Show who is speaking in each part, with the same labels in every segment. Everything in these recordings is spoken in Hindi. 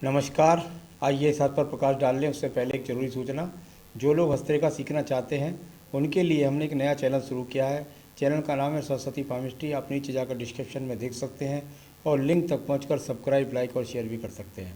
Speaker 1: नमस्कार। आइए इस बात पर प्रकाश डाल लें उससे पहले एक ज़रूरी सूचना। जो लोग हस्तरेखा सीखना चाहते हैं उनके लिए हमने एक नया चैनल शुरू किया है। चैनल का नाम है सरस्वती पामिस्ट्री। आप नीचे जाकर डिस्क्रिप्शन में देख सकते हैं और लिंक तक पहुंचकर सब्सक्राइब, लाइक और शेयर भी कर सकते हैं।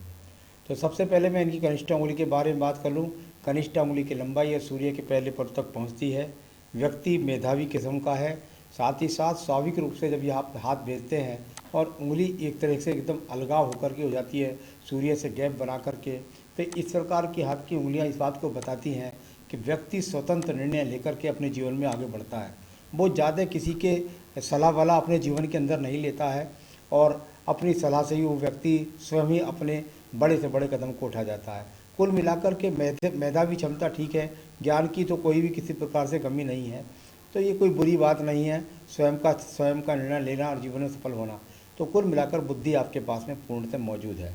Speaker 1: तो सबसे पहले मैं इनकी कनिष्ठ उंगली के बारे में बात कर लूँ। कनिष्ठ उंगली की लंबाई है सूर्य के पहले पद तक पहुँचती है। व्यक्ति मेधावी किस्म का है। साथ ही साथ स्वाभाविक रूप से जब ये आप हाथ भेजते हैं और उंगली एक तरह से एकदम अलगाव होकर के हो जाती है सूर्य से गैप बना करके, तो इस प्रकार की हाथ की उंगलियां इस बात को बताती हैं कि व्यक्ति स्वतंत्र निर्णय लेकर के अपने जीवन में आगे बढ़ता है। वो ज़्यादा किसी के सलाह वाला अपने जीवन के अंदर नहीं लेता है और अपनी सलाह से ही वो व्यक्ति स्वयं ही अपने बड़े से बड़े कदम को उठा जाता है। कुल मिलाकर के मेधावी क्षमता ठीक है, ज्ञान की तो कोई भी किसी प्रकार से कमी नहीं है, तो ये कोई बुरी बात नहीं है। स्वयं का निर्णय लेना और जीवन में सफल होना, तो कुल मिलाकर बुद्धि आपके पास में पूर्णतः मौजूद है।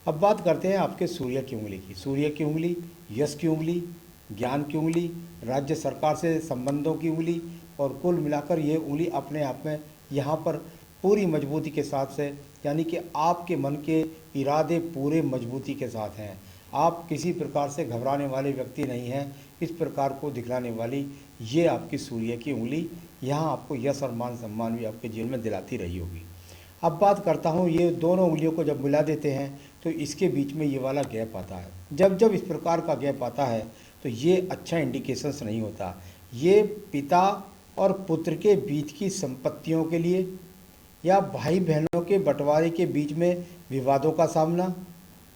Speaker 1: अब बात करते हैं आपके सूर्य की उंगली की। सूर्य की उंगली यश की उंगली, ज्ञान की उंगली, राज्य सरकार से संबंधों की उंगली, और कुल मिलाकर ये उंगली अपने आप में यहाँ पर पूरी मजबूती के साथ से, यानी कि आपके मन के इरादे पूरे मजबूती के साथ हैं। आप किसी प्रकार से घबराने वाले व्यक्ति नहीं हैं। इस प्रकार को दिखलाने वाली ये आपकी सूर्य की उंगली यहाँ आपको यश और मान सम्मान भी आपके जीवन में दिलाती रही होगी। अब बात करता हूँ, ये दोनों उंगलियों को जब मिला देते हैं तो इसके बीच में ये वाला गैप आता है। जब जब इस प्रकार का गैप आता है तो ये अच्छा इंडिकेशंस नहीं होता। ये पिता और पुत्र के बीच की संपत्तियों के लिए या भाई बहनों के बंटवारे के बीच में विवादों का सामना,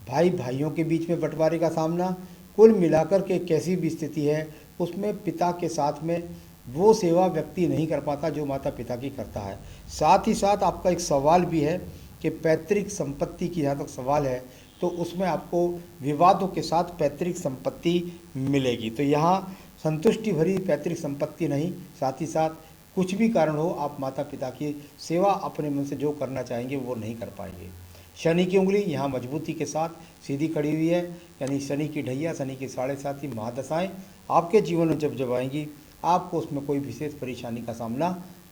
Speaker 1: भाई भाइयों के बीच में बंटवारे का सामना, कुल मिलाकर के कैसी भी स्थिति है उसमें पिता के साथ में वो सेवा व्यक्ति नहीं कर पाता जो माता पिता की करता है। साथ ही साथ आपका एक सवाल भी है कि पैतृक संपत्ति की जहाँ तक सवाल है तो उसमें आपको विवादों के साथ पैतृक संपत्ति मिलेगी। तो यहाँ संतुष्टि भरी पैतृक संपत्ति नहीं, साथ ही साथ कुछ भी कारण हो आप माता पिता की सेवा अपने मन से जो करना चाहेंगे वो नहीं कर पाएंगे। शनि की उंगली यहाँ मजबूती के साथ सीधी खड़ी हुई है, यानी शनि की ढैया, शनि की 7.5 महादशाएँ आपके जीवन में जब जब आएंगी आपको उसमें कोई विशेष परेशानी का सामना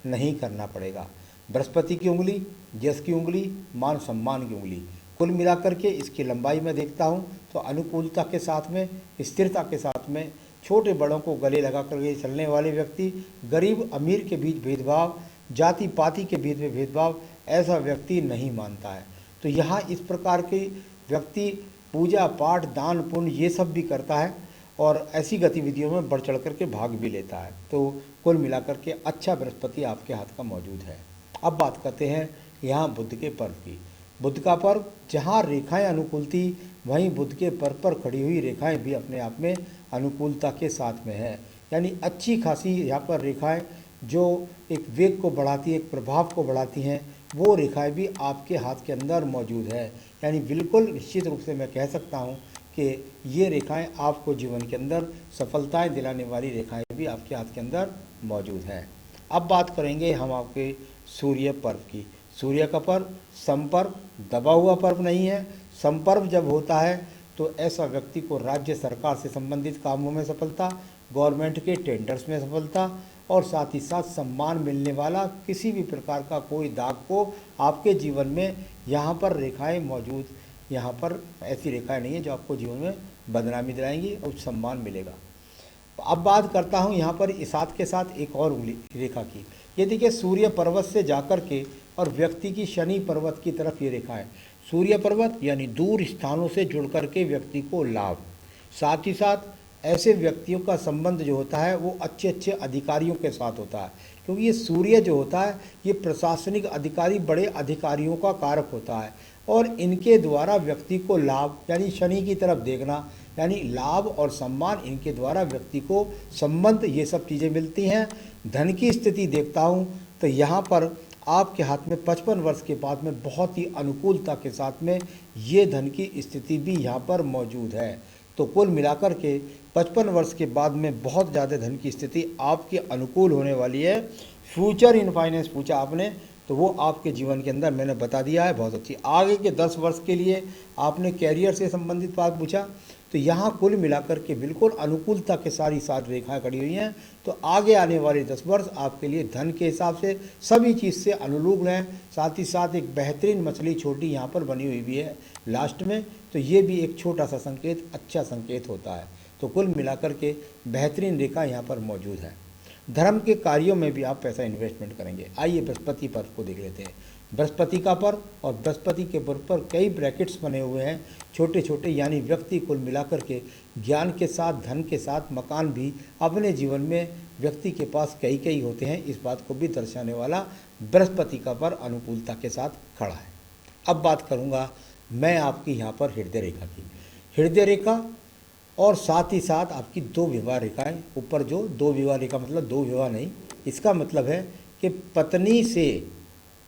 Speaker 1: नहीं करना पड़ेगा। बृहस्पति की उंगली यश की उंगली, मान सम्मान की उंगली, कुल मिलाकर के इसकी लंबाई में देखता हूँ तो अनुकूलता के साथ में, स्थिरता के साथ में, छोटे बड़ों को गले लगा करके चलने वाले व्यक्ति, गरीब अमीर के बीच भेदभाव, जाति पाति के बीच में भेदभाव ऐसा व्यक्ति नहीं मानता है। तो यहाँ इस प्रकार के व्यक्ति पूजा पाठ दान पुण्य ये सब भी करता है और ऐसी गतिविधियों में बढ़ चढ़ करके भाग भी लेता है। तो कुल मिलाकर के अच्छा बृहस्पति आपके हाथ का मौजूद है। अब बात करते हैं यहाँ बुध के पर्व की। बुध का पर्व जहाँ रेखाएं अनुकूल थी वहीं बुध के पर्व पर खड़ी हुई रेखाएं भी अपने आप में अनुकूलता के साथ में है, यानी अच्छी खासी यहाँ पर रेखाएं जो एक वेग को बढ़ाती है, एक प्रभाव को बढ़ाती हैं, वो रेखाएं भी आपके हाथ के अंदर मौजूद है। यानी बिल्कुल निश्चित रूप से मैं कह सकता हूँ कि ये रेखाएं आपको जीवन के अंदर सफलताएं दिलाने वाली रेखाएं भी आपके हाथ के अंदर मौजूद हैं। अब बात करेंगे हम आपके सूर्य पर्व की। सूर्य का पर्व संपर्व दबा हुआ पर्व नहीं है। संपर्व जब होता है तो ऐसा व्यक्ति को राज्य सरकार से संबंधित कामों में सफलता, गवर्नमेंट के टेंडर्स में सफलता और साथ ही साथ सम्मान मिलने वाला किसी भी प्रकार का कोई दाग को आपके जीवन में यहाँ पर रेखाएं मौजूद, यहाँ पर ऐसी रेखाएं नहीं है जो आपको जीवन में बदनामी दिलाएंगी और सम्मान मिलेगा। अब बात करता हूँ यहाँ पर इस हाथ के साथ एक और उंगली रेखा की। ये देखिए सूर्य पर्वत से जाकर के और व्यक्ति की शनि पर्वत की तरफ ये रेखा है। सूर्य पर्वत यानी दूर स्थानों से जुड़ करके व्यक्ति को लाभ, साथ ही साथ ऐसे व्यक्तियों का संबंध जो होता है वो अच्छे अच्छे अधिकारियों के साथ होता है, क्योंकि ये सूर्य जो होता है ये प्रशासनिक अधिकारी, बड़े अधिकारियों का कारक होता है और इनके द्वारा व्यक्ति को लाभ, यानी शनि की तरफ देखना, यानी लाभ और सम्मान, इनके द्वारा व्यक्ति को संबंध, ये सब चीज़ें मिलती हैं। धन की स्थिति देखता हूँ तो यहाँ पर आपके हाथ में 55 वर्ष के बाद में बहुत ही अनुकूलता के साथ में ये धन की स्थिति भी यहाँ पर मौजूद है। तो कुल मिलाकर के 55 वर्ष के बाद में बहुत ज़्यादा धन की स्थिति आपकी अनुकूल होने वाली है। फ्यूचर इन फाइनेंस पूछा आपने तो वो आपके जीवन के अंदर मैंने बता दिया है, बहुत अच्छी। आगे के 10 वर्ष के लिए आपने कैरियर से संबंधित बात पूछा तो यहाँ कुल मिलाकर के बिल्कुल अनुकूलता के सारी 7 रेखाएं खड़ी हुई हैं। तो आगे आने वाले 10 वर्ष आपके लिए धन के हिसाब से सभी चीज़ से अनुकूल हैं। साथ ही साथ एक बेहतरीन मछली छोटी यहाँ पर बनी हुई भी है लास्ट में, तो ये भी एक छोटा सा संकेत, अच्छा संकेत होता है। तो कुल मिलाकर के बेहतरीन रेखा यहाँ पर मौजूद है। धर्म के कार्यों में भी आप पैसा इन्वेस्टमेंट करेंगे। आइए बृहस्पति पर्व को देख लेते हैं। बृहस्पति का पर्व और बृहस्पति के पर्व पर कई ब्रैकेट्स बने हुए हैं छोटे छोटे, यानी व्यक्ति कुल मिलाकर के ज्ञान के साथ, धन के साथ, मकान भी अपने जीवन में व्यक्ति के पास कई कई होते हैं, इस बात को भी दर्शाने वाला बृहस्पति का पर्व अनुकूलता के साथ खड़ा है। अब बात करूँगा मैं आपकी यहाँ पर हृदय रेखा की। हृदय रेखा और साथ ही साथ आपकी 2 विवाह रेखाएं, ऊपर जो 2 विवाह रेखा मतलब 2 विवाह नहीं, इसका मतलब है कि पत्नी से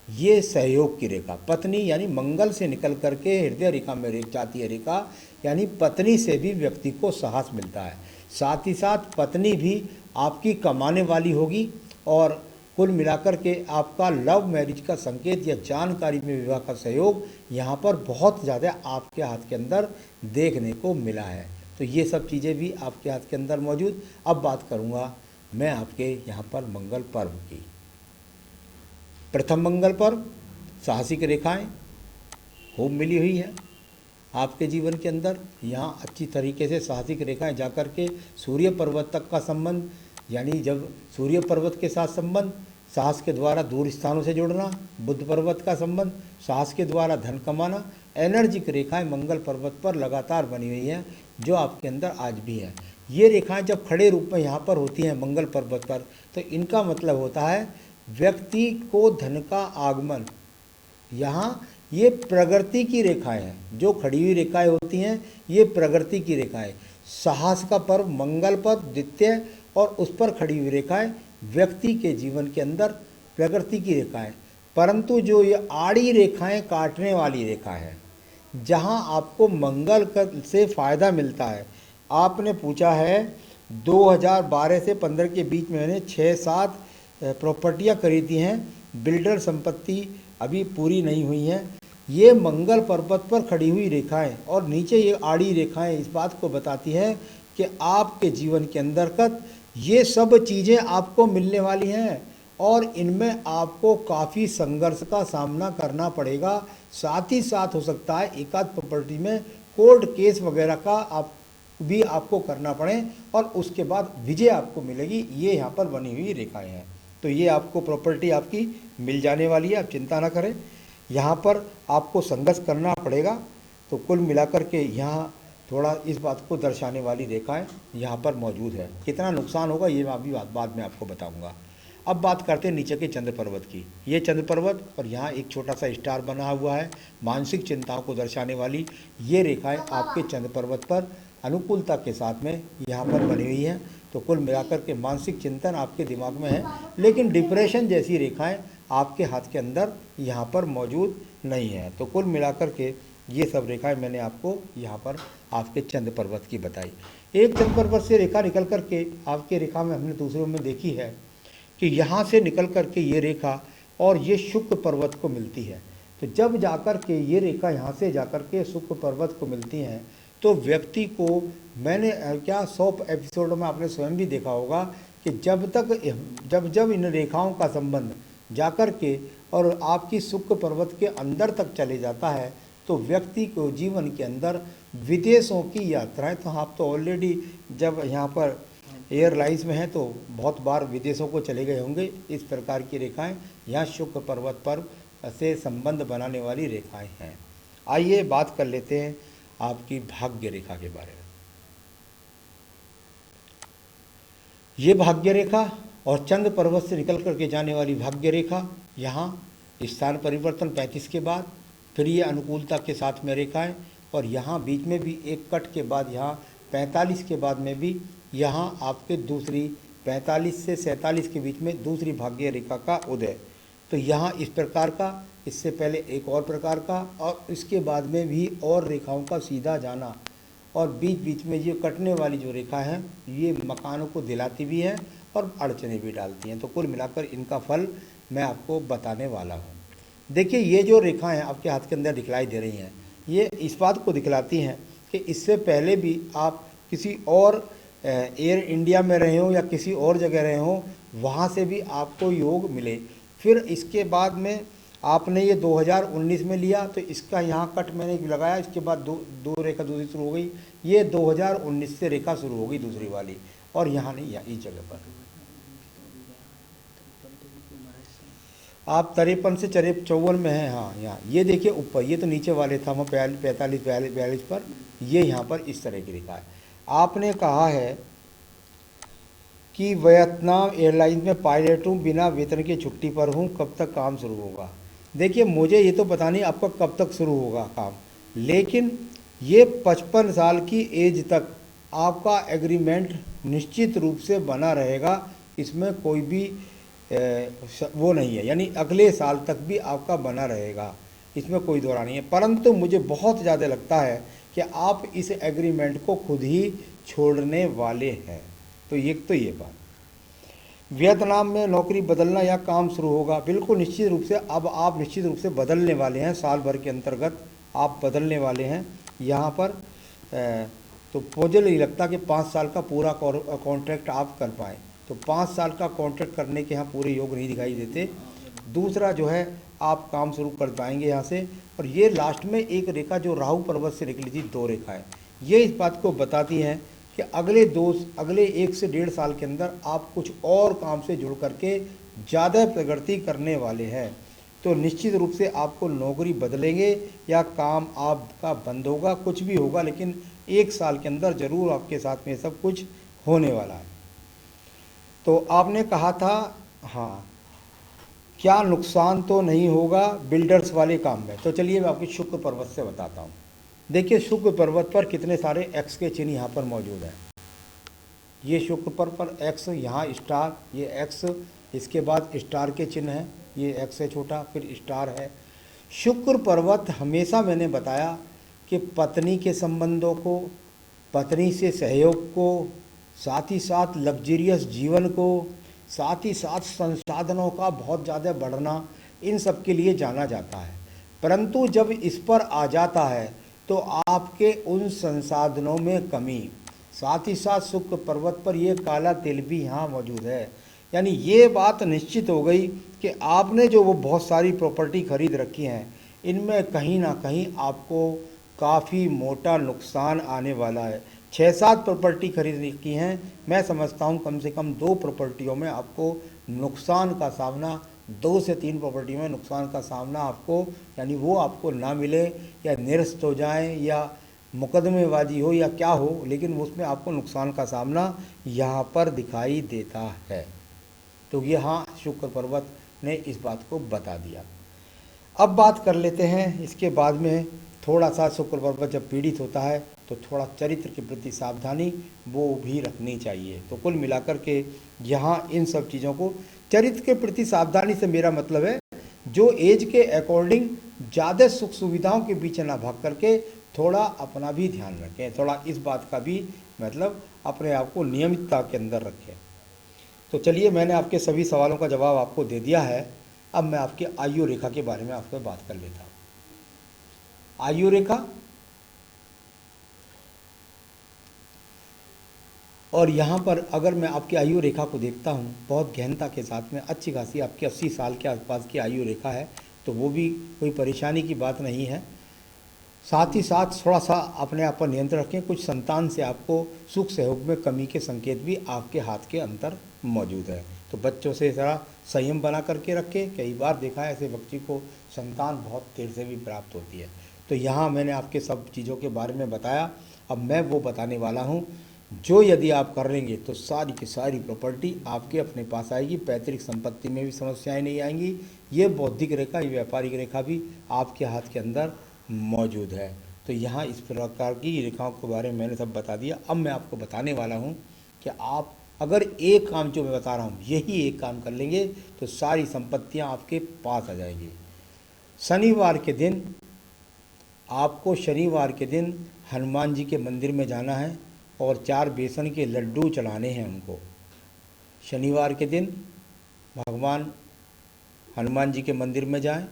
Speaker 1: ये सहयोग की रेखा, पत्नी यानी मंगल से निकल करके हृदय रेखा में जाती है रेखा, यानी पत्नी से भी व्यक्ति को साहस मिलता है। साथ ही साथ पत्नी भी आपकी कमाने वाली होगी और कुल मिलाकर के आपका लव मैरिज का संकेत या जानकारी में विवाह का सहयोग यहाँ पर बहुत ज़्यादा आपके हाथ के अंदर देखने को मिला है। तो ये सब चीज़ें भी आपके हाथ के अंदर मौजूद। अब बात करूँगा मैं आपके यहाँ पर मंगल पर्व की। प्रथम मंगल पर्व साहसिक रेखाएं खूब मिली हुई है आपके जीवन के अंदर। यहाँ अच्छी तरीके से साहसिक रेखाएं जाकर के सूर्य पर्वत तक का संबंध, यानी जब सूर्य पर्वत के साथ संबंध, साहस के द्वारा दूर स्थानों से जुड़ना, बुद्ध पर्वत का संबंध, साहस के द्वारा धन कमाना, एनर्जिक रेखाएं मंगल पर्वत पर लगातार बनी हुई हैं जो आपके अंदर आज भी है। ये रेखाएं जब खड़े रूप में यहाँ पर होती हैं मंगल पर्वत पर, तो इनका मतलब होता है व्यक्ति को धन का आगमन। यहाँ ये प्रगति की रेखाएं हैं, जो खड़ी हुई रेखाएं होती हैं ये प्रगति की रेखाएं। साहस का पर्व मंगल पर द्वितीय और उस पर खड़ी हुई रेखाएं व्यक्ति के जीवन के अंदर प्रगति की रेखाएं। परंतु जो ये आड़ी रेखाएं काटने वाली रेखा है, जहां आपको मंगल से फ़ायदा मिलता है। आपने पूछा है 2012 से 15 के बीच में मैंने 6-7 प्रॉपर्टियां खरीदी हैं, बिल्डर संपत्ति अभी पूरी नहीं हुई हैं। ये मंगल पर्वत पर खड़ी हुई रेखाएं और नीचे ये आड़ी रेखाएं इस बात को बताती है कि आपके जीवन के अंतर्गत ये सब चीज़ें आपको मिलने वाली हैं और इनमें आपको काफ़ी संघर्ष का सामना करना पड़ेगा। साथ ही साथ हो सकता है एक आध प्रॉपर्टी में कोर्ट केस वगैरह का आपको करना पड़े और उसके बाद विजय आपको मिलेगी। ये यहाँ पर बनी हुई रेखाएं हैं, तो ये आपको प्रॉपर्टी आपकी मिल जाने वाली है, आप चिंता ना करें। यहाँ पर आपको संघर्ष करना पड़ेगा। तो कुल मिलाकर के यहाँ थोड़ा इस बात को दर्शाने वाली रेखाएं यहाँ पर मौजूद है। कितना नुकसान होगा ये मैं अभी बाद में आपको बताऊंगा। अब बात करते हैं नीचे के चंद्र पर्वत की। ये चंद्र पर्वत और यहाँ एक छोटा सा स्टार बना हुआ है, मानसिक चिंताओं को दर्शाने वाली ये रेखाएं आपके चंद्र पर्वत पर अनुकूलता के साथ में यहाँ पर बनी हुई हैं। तो कुल मिलाकर के मानसिक चिंतन आपके दिमाग में है, लेकिन डिप्रेशन जैसी रेखाएं आपके हाथ के अंदर यहाँ पर मौजूद नहीं है। तो कुल मिलाकर के ये सब रेखाएं मैंने आपको यहाँ पर आपके चंद्र पर्वत की बताई। एक चंद्र पर्वत से रेखा निकल कर के आपके रेखा में हमने दूसरों में देखी है कि यहाँ से निकल कर के ये रेखा और ये शुक्र पर्वत को मिलती है। तो जब जाकर के ये रेखा यहाँ से जाकर के शुक्र पर्वत को मिलती हैं तो व्यक्ति को, मैंने क्या 100 एपिसोडों में आपने स्वयं भी देखा होगा कि जब इन रेखाओं का संबंध जाकर के और आपकी शुक्र पर्वत के अंदर तक चले जाता है तो व्यक्ति को जीवन के अंदर विदेशों की यात्राएं, तो आप तो ऑलरेडी जब यहाँ पर एयरलाइंस में हैं तो बहुत बार विदेशों को चले गए होंगे। इस प्रकार की रेखाएं यहाँ शुक्र पर्वत पर से संबंध बनाने वाली रेखाएं हैं। आइए बात कर लेते हैं आपकी भाग्य रेखा के बारे में। ये भाग्य रेखा और चंद्र पर्वत से निकल करके जाने वाली भाग्य रेखा, यहाँ स्थान परिवर्तन 35 के बाद फिर ये अनुकूलता के साथ में रेखाएं और यहाँ बीच में भी एक कट के बाद यहाँ 45 के बाद में भी यहाँ आपके दूसरी 45 से 47 के बीच में दूसरी भाग्य रेखा का उदय। तो यहाँ इस प्रकार का, इससे पहले एक और प्रकार का और इसके बाद में भी और रेखाओं का सीधा जाना और बीच बीच में ये कटने वाली जो रेखा है ये मकानों को दिलाती भी है और अड़चने भी डालती हैं। तो कुल मिलाकर इनका फल मैं आपको बताने वाला हूँ। देखिए ये जो रेखाएं आपके हाथ के अंदर दिखलाई दे रही हैं ये इस बात को दिखलाती हैं कि इससे पहले भी आप किसी और एयर इंडिया में रहे हो या किसी और जगह रहे हो, वहाँ से भी आपको योग मिले। फिर इसके बाद में आपने ये 2019 में लिया तो इसका यहाँ कट मैंने लगाया, इसके बाद दो रेखा दूसरी शुरू हो गई, ये 2019 से रेखा शुरू हो गई दूसरी वाली, और यहाँ नहीं, यहाँ इस जगह पर आप 53 से 54 में हैं। हाँ, यहाँ ये देखिए ऊपर, ये तो नीचे वाले था, वहाँ 45 42 पर, ये यहाँ पर इस तरह की रेखा है। आपने कहा है कि वियतनाम एयरलाइंस में पायलट हूँ, बिना वेतन के छुट्टी पर हूँ, कब तक काम शुरू होगा। देखिए मुझे ये तो पता नहीं आपका कब तक शुरू होगा काम, लेकिन ये 55 साल की एज तक आपका एग्रीमेंट निश्चित रूप से बना रहेगा, इसमें कोई भी वो नहीं है, यानी अगले साल तक भी आपका बना रहेगा, इसमें कोई दौरा नहीं है। परंतु मुझे बहुत ज़्यादा लगता है कि आप इस एग्रीमेंट को खुद ही छोड़ने वाले हैं। तो ये बात, वियतनाम में नौकरी बदलना या काम शुरू होगा, बिल्कुल निश्चित रूप से अब आप निश्चित रूप से बदलने वाले हैं, साल भर के अंतर्गत आप बदलने वाले हैं यहाँ पर। तो मुझे नहीं लगता कि 5 साल का पूरा कॉन्ट्रैक्ट आप कर पाएँ, तो 5 साल का कॉन्ट्रैक्ट करने के यहाँ पूरे योग नहीं दिखाई देते। दूसरा जो है, आप काम शुरू कर पाएंगे यहाँ से। और ये लास्ट में एक रेखा जो राहु पर्वत से निकली थी, 2 रेखाएँ, ये इस बात को बताती हैं कि अगले 1 से 1.5 साल के अंदर आप कुछ और काम से जुड़ करके ज़्यादा प्रगति करने वाले हैं। तो निश्चित रूप से आपको नौकरी बदलेंगे या काम आपका बंद होगा, कुछ भी होगा, लेकिन 1 साल के अंदर ज़रूर आपके साथ में सब कुछ होने वाला है। तो आपने कहा था, हाँ, क्या नुकसान तो नहीं होगा बिल्डर्स वाले काम में। तो चलिए मैं आपकी शुक्र पर्वत से बताता हूँ। देखिए शुक्र पर्वत पर कितने सारे एक्स के चिन्ह यहाँ पर मौजूद हैं। ये शुक्र पर एक्स, यहाँ स्टार, ये एक्स, इसके बाद स्टार के चिन्ह हैं, ये एक्स है छोटा, फिर स्टार है। शुक्र पर्वत हमेशा मैंने बताया कि पत्नी के संबंधों को, पत्नी से सहयोग को, साथ ही साथ लग्जरियस जीवन को, साथ ही साथ संसाधनों का बहुत ज़्यादा बढ़ना, इन सब के लिए जाना जाता है। परंतु जब इस पर आ जाता है तो आपके उन संसाधनों में कमी, साथ ही साथ शुक्र पर्वत पर ये काला तिल भी यहाँ मौजूद है। यानी ये बात निश्चित हो गई कि आपने जो वो बहुत सारी प्रॉपर्टी खरीद रखी हैं, इनमें कहीं ना कहीं आपको काफ़ी मोटा नुकसान आने वाला है। 6-7 प्रॉपर्टी खरीद रखी हैं, मैं समझता हूँ कम से कम 2 प्रॉपर्टियों में आपको नुकसान का सामना, 2 से 3 प्रॉपर्टी में नुकसान का सामना आपको, यानी वो आपको ना मिले या निरस्त हो जाएं या मुकदमेबाजी हो या क्या हो, लेकिन उसमें आपको नुकसान का सामना यहाँ पर दिखाई देता है। तो यहाँ शुक्र पर्वत ने इस बात को बता दिया। अब बात कर लेते हैं इसके बाद में, थोड़ा सा शुक्र पर्वत जब पीड़ित होता है तो थोड़ा चरित्र के प्रति सावधानी वो भी रखनी चाहिए। तो कुल मिलाकर के यहाँ इन सब चीज़ों को, चरित्र के प्रति सावधानी से मेरा मतलब है जो एज के अकॉर्डिंग ज़्यादा सुख सुविधाओं के पीछे ना भाग करके थोड़ा अपना भी ध्यान रखें, थोड़ा इस बात का भी मतलब अपने आप को नियमितता के अंदर रखें। तो चलिए मैंने आपके सभी सवालों का जवाब आपको दे दिया है। अब मैं आपकी आयु रेखा के बारे में आपसे बात कर लेता हूँ। आयु रेखा, और यहाँ पर अगर मैं आपकी आयु रेखा को देखता हूँ बहुत गहनता के साथ में, अच्छी खासी आपकी 80 साल के आसपास की आयु रेखा है, तो वो भी कोई परेशानी की बात नहीं है। साथ ही साथ थोड़ा सा अपने आप पर नियंत्रण रखें, कुछ संतान से आपको सुख सहयोग में कमी के संकेत भी आपके हाथ के अंदर मौजूद है। तो बच्चों से ज़रा संयम बना करके रखें। कई बार देखा है ऐसे बच्चे को संतान बहुत देर से भी प्राप्त होती है। तो यहाँ मैंने आपके सब चीज़ों के बारे में बताया। अब मैं वो बताने वाला हूँ जो यदि आप कर लेंगे तो सारी की सारी प्रॉपर्टी आपके अपने पास आएगी, पैतृक संपत्ति में भी समस्याएं नहीं आएंगी। ये बौद्धिक रेखा, ये व्यापारिक रेखा भी आपके हाथ के अंदर मौजूद है। तो यहाँ इस प्रकार की रेखाओं के बारे में मैंने सब बता दिया। अब मैं आपको बताने वाला हूँ कि आप अगर एक काम जो मैं बता रहा हूँ यही एक काम कर लेंगे तो सारी संपत्तियाँ आपके पास आ जाएंगी। शनिवार के दिन आपको, शनिवार के दिन हनुमान जी के मंदिर में जाना है और 4 बेसन के लड्डू चढ़ाने हैं उनको। शनिवार के दिन भगवान हनुमान जी के मंदिर में जाएं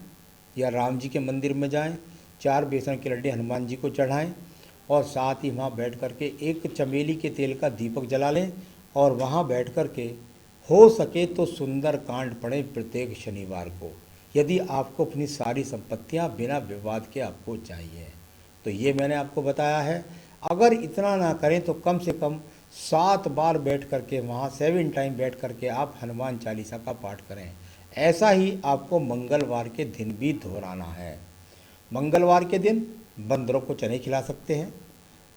Speaker 1: या राम जी के मंदिर में जाएं, 4 बेसन के लड्डू हनुमान जी को चढ़ाएं और साथ ही वहाँ बैठ कर के एक चमेली के तेल का दीपक जला लें और वहाँ बैठ कर के हो सके तो सुंदर कांड पढ़ें प्रत्येक शनिवार को। यदि आपको अपनी सारी संपत्तियाँ बिना विवाद के आपको चाहिए तो ये मैंने आपको बताया है। अगर इतना ना करें तो कम से कम 7 बार बैठ करके वहाँ 7 टाइम बैठ करके आप हनुमान चालीसा का पाठ करें। ऐसा ही आपको मंगलवार के दिन भी दोहराना है। मंगलवार के दिन बंदरों को चने खिला सकते हैं।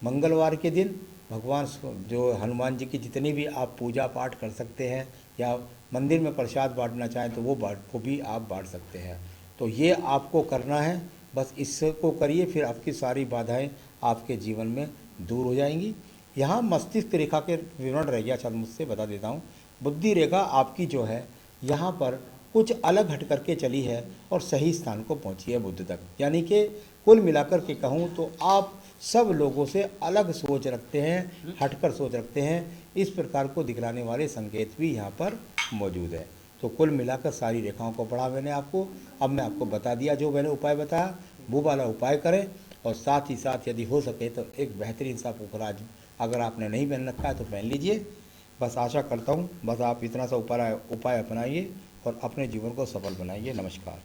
Speaker 1: मंगलवार के दिन भगवान जो हनुमान जी की जितनी भी आप पूजा पाठ कर सकते हैं या मंदिर में प्रसाद बांटना चाहें तो वो भी आप बांट सकते हैं। तो ये आपको करना है, बस इसको करिए, फिर आपकी सारी बाधाएं आपके जीवन में दूर हो जाएंगी। यहाँ मस्तिष्क रेखा के विवरण रह गया, चल मुझसे बता देता हूँ। बुद्धि रेखा आपकी जो है यहाँ पर कुछ अलग हट करके चली है और सही स्थान को पहुँची है बुद्ध तक। यानी कि कुल मिलाकर के कहूँ तो आप सब लोगों से अलग सोच रखते हैं, हटकर सोच रखते हैं, इस प्रकार को दिखलाने वाले संकेत भी यहाँ पर मौजूद है। तो कुल मिलाकर सारी रेखाओं को पढ़ा मैंने आपको। अब मैं आपको बता दिया, जो मैंने उपाय बताया वो वाला उपाय करें और साथ ही साथ यदि हो सके तो एक बेहतरीन सा पुखराज अगर आपने नहीं पहन रखा है तो पहन लीजिए। बस आशा करता हूँ बस आप इतना सा उपाय अपनाइए और अपने जीवन को सफल बनाइए। नमस्कार।